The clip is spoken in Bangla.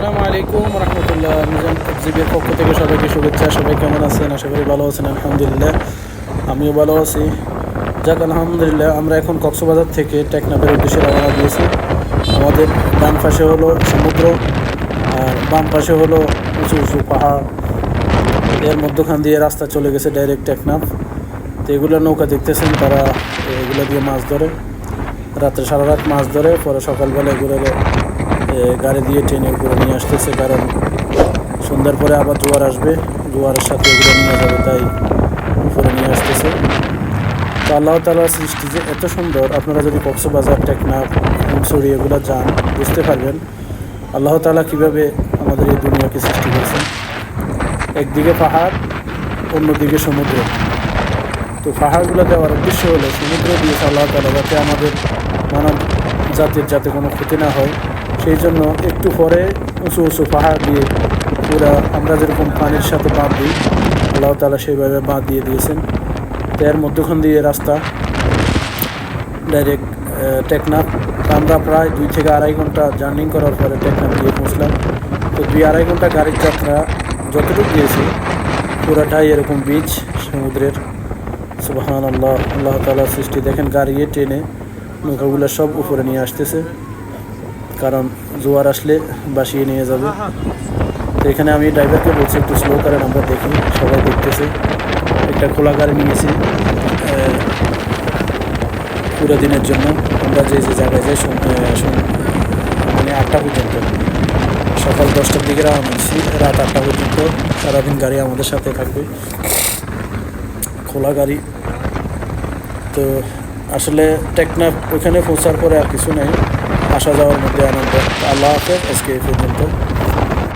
আসসালামু আলাইকুম রহমতুল্লাহ। মিজান এক্সিবির পক্ষ থেকে সবাইকে শুভেচ্ছা। সবাই কেমন আছেন? আশা করি ভালো আছেন। আলহামদুলিল্লাহ আমিও ভালো আছি। যাক আলহামদুলিল্লাহ, আমরা এখন কক্সবাজার থেকে টেকনাফের উদ্দেশ্যে রওনা দিয়েছি। আমাদের ডান পাশে হলো সমুদ্র আর বাম পাশে হলো উঁচু উঁচু পাহাড়। এর মধ্যখান দিয়ে রাস্তা চলে গেছে ডাইরেক্ট টেকনাফ। তো এগুলো নৌকা দেখতেছেন, তারা এগুলো দিয়ে মাছ ধরে, রাত্রে সারা রাত মাছ ধরে, পরে সকালবেলা এগুলো গাড়ি দিয়ে ট্রেনে উপরে নিয়ে আসতেছে, কারণ সন্ধ্যার পরে আবার জোয়ার আসবে, জোয়ারের সাথে এগুলো নিয়ে যাবে, তাই উপরে নিয়ে আসতেছে। তো আল্লাহ তাআলার সৃষ্টি যে এত সুন্দর, আপনারা যদি কক্সবাজার, টেকনাফ, হিমছড়ি এগুলো যান বুঝতে পারবেন আল্লাহ তাআলা কীভাবে আমাদের এই দুনিয়াকে সৃষ্টি করেছেন। একদিকে পাহাড়, অন্যদিকে সমুদ্র। তো পাহাড়গুলো দেওয়ার উদ্দেশ্য হলো সমুদ্র দিয়েছে আল্লাহ তাআলা যাতে আমাদের মানব জাতির যাতে কোনো ক্ষতি না হয়, সেই জন্য একটু পরে উঁচু উঁচু পাহাড় দিয়ে পুরা আমরা যেরকম পানির সাথে বাঁধ দিই, আল্লাহ তাআলা সেইভাবে বাঁধ দিয়ে দিয়েছেন। তো এর মধ্যখান দিয়ে রাস্তা ডাইরেক্ট টেকনাফ। আমরা প্রায় 2 থেকে আড়াই ঘন্টা জার্নি করার পরে টেকনাফ গিয়ে পৌঁছলাম। তো 2-2.5 ঘন্টা গাড়ির যাত্রা যতটুকু গিয়েছে পুরাটাই এরকম বিচ সমুদ্রের। সুবহানাল্লাহ, আল্লাহ তাআলার সৃষ্টি দেখেন। গাড়ি ট্রেনে নৌকাগুলো সব উপরে নিয়ে আসতেছে, কারণ জোয়ার আসলে বাসিয়ে নিয়ে যাবে। তো এখানে আমি ড্রাইভারকে বলছি একটু স্লো করেন, আমরা দেখি, সবাই দেখতেছে। একটা খোলা গাড়ি নিয়েছি পুরো দিনের জন্য। আমরা যে যে জায়গায় যাই মানে 8টা পর্যন্ত, সকাল 10টার দিকে রওনা দিচ্ছি, রাত 8টা পর্যন্ত সারাদিন গাড়ি আমাদের সাথে থাকবে, খোলা গাড়ি। তো আসলে টেকনাফ ওইখানে পৌঁছার পরে আর কিছু নেই, আসা যাওয়ার মধ্যে আনন্দ। আল্লাহ হাফেজ, আজকে এই পর্যন্ত।